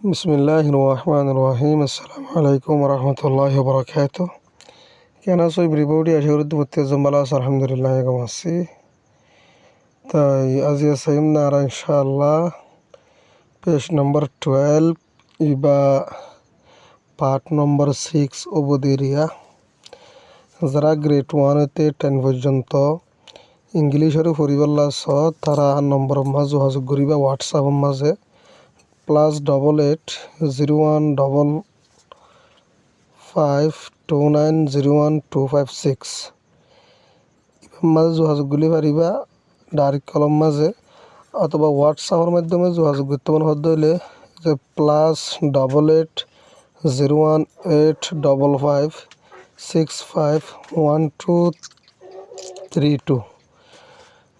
বিসমিল্লাহির রহমানির রহিম। আসসালামু আলাইকুম রহমতুল্লাহি ওয়া কেন আছো এভরিবডি? আশা করি তুমি ভালো আছো। আলহামদুলিল্লাহ এরকম আছি। তাই আজি আসাইম না আর ইনশাআল্লাহ পেজ নম্বর 12 ইবা পার্ট নম্বর 6 ওবদেরিয়া যারা গ্রেড 1 হতে 10 পর্যন্ত ইংলিশের পড়িবাল্লা ছ তারা নম্বর মাঝে যোগাযোগ করিবা হোয়াটসঅ্যাপ মাঝে +88 01552901 256 মাঝে যোগাযোগ করলে পারিবা ডাইরেক্ট কলম মাঝে অথবা হোয়াটসঅ্যাপের মাধ্যমে যোগাযোগ করতে হলে যে +88 0185551232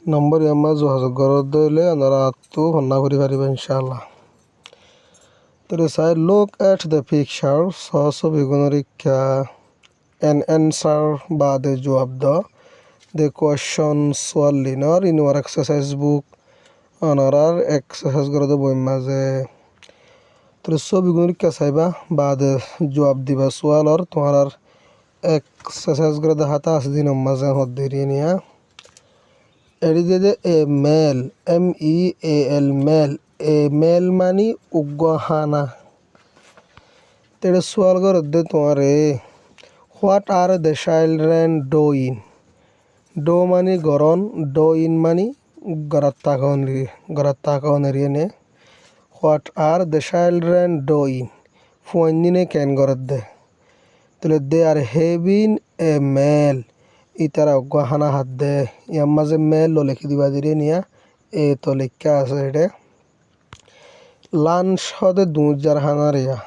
নম্বর আমার যোগাযোগ করার হলে আপনারা তো হন্না করি পারিবা ইনশাআল্লাহ। তো সাই look at the picture ছবিগুণরিক্ষা and answer বা the জবাব দাও the question solving or in your exercise book অনারার এক্সারসাইজ করে দেবো মাঝে। তো ছবিগুণরিক্ষা চাইবা বা জবাব দিবা সোয়ালর তোমার এক্সারসাইজ করে দেখাতা আছে দিন মাঝে হদ দেরিয়ে নিয়া এটি দিয়ে a meal MEAL meal a meal মানি উগ্রহানা। তেরে সোয়াল করে দে তোমারে what are the children doing. ডো মানি গরন, ডুইং মানি গরাত তাকাওন এরিয়ে what are the children doing ফুয়াইনে কেন গরত দে তাহলে they are having a mail ইতারা উগ্রহানা হাত দে ইয়ার মাঝে মেল লো লিখে দিবা দিয়ে নিয়া এ তো লেখা আছে এটা লাঞ্চ হতে 2000 রিয়া।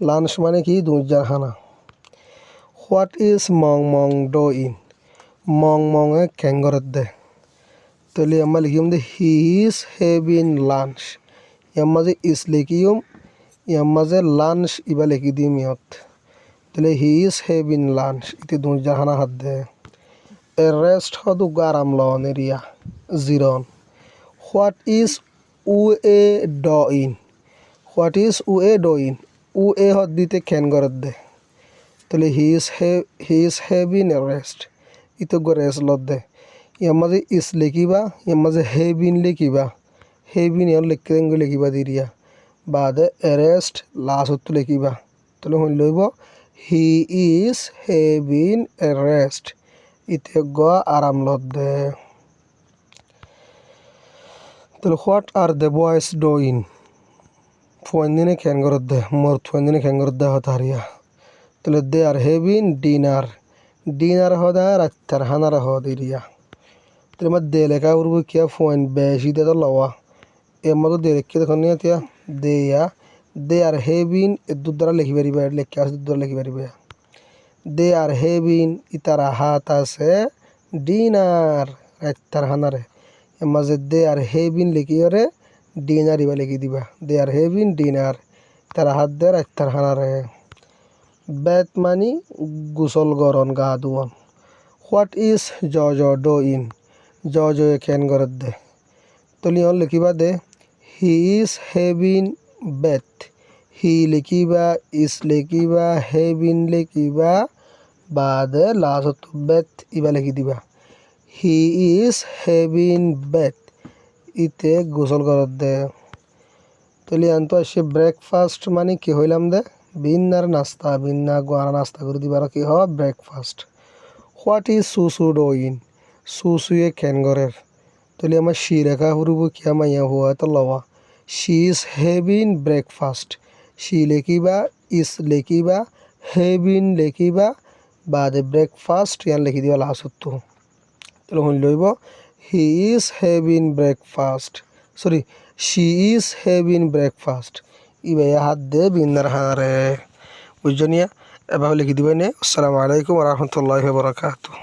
লাঞ্চ মানে কি 2000 what is Mong Mong doing Mong মংয়ে ক্যাঙ্গরত দে তাহলে আমরা লিখিম দে হি ইজ হ্যাভিং লাঞ্চ ইয়ার মাঝে ইস লিখিম ইয়ার মাঝে লাঞ্চ ইবা লিখি দিম ইয়ত তাহলে হি ইজ হ্যাভিং লাঞ্চ ইতে 2000 হাত দে। এ রেস্ট হত আরাম লন এরিয়া জিরন। হোয়াট ইজ উ এ ডুইং হোয়াট ইজ উ এ ডুইং উ এ হদ দিতে ক্যান গরত দে তাহলে he is having a rest ইতো রেস্ট লত দে ইয়ার মাঝে ইস লিখিবা ইয়ার মাঝে হ্যাভিং লিখিবা হ্যাভিং ইয়ার লিখিবা দিরিয়া বাদে এ রেস্ট লাস্ট লিখিবা তাহলে হইল লইব he is having a rest ইতে আরাম লত দে। তাহলে what are the boys doing ফুয়াইনে ক্যান গরত দে মোর ফুয়াইনে ক্যান গরত দে হতারিয়া তাহলে they are having dinner dinner হদা রাত্তার হানার হদ এরিয়া তাহলে আমার দে লেখা উড়ব কিয়া ফুয়াইন বেশি দে তো লওয়া এর মতো দে লেখি দেখুন নিয়া তিয়া দে আর হ্যাভিং এ দুধ দ্বারা লিখি পারিবা লেখা আছে দুধ দ্বারা লিখি পারিবা দে আর হ্যাভিং ইতারা হাত আছে ডিনার রাত্তার হানারে এর মাঝে দে আর হ্যাভিং লিখি ওরে ডিনার ইবা লিখি দিবা দে আর হ্যাভিং ডিনার তারা হাত দে রাত্তার হানারে। বেত মানি গোসল গরন গা ধুয়ন। হোয়াট ইজ জজ ডুইং জজ ক্যান গরত দে তলি অন লিখিবা দে হি ইজ হ্যাভিং বেথ হি লিখিবা ইজ লিখিবা হ্যাভিং লিখিবা বাদে লাস্ট বেথ ইবা লিখি দিবা হি ইজ হ্যাভিং বেথ ইতে গোসল গরত দে। তলি আনতো আসে ব্রেকফাস্ট মানে কি হইলাম দে বিন্নার নাস্তা বিন্না গোয়ানা নাস্তা করে দিবার কি হ ব্রেকফাস্ট। হোয়াট ইজ সুসু ডুইং সুসুয়ে ক্যান গরের তাহলে আমার শি রেখা ফুরব কিয়া মাইয়া হুয়া তো লওয়া she is having breakfast she লিখিবা ইজ লিখিবা হ্যাভিং লিখিবা বাদে ব্রেকফাস্ট ইয়ান লিখি দিবা লাস্ট তো তাহলে হইল লইব he is having breakfast sorry she is having breakfast ইবে হাত দে বিন্নার হারে বুঝজনিয়া এভাবে লিখি দিবেন। আসসালামু আলাইকুম রহমতুল্লাহি ওয়া বারাকাতুহু।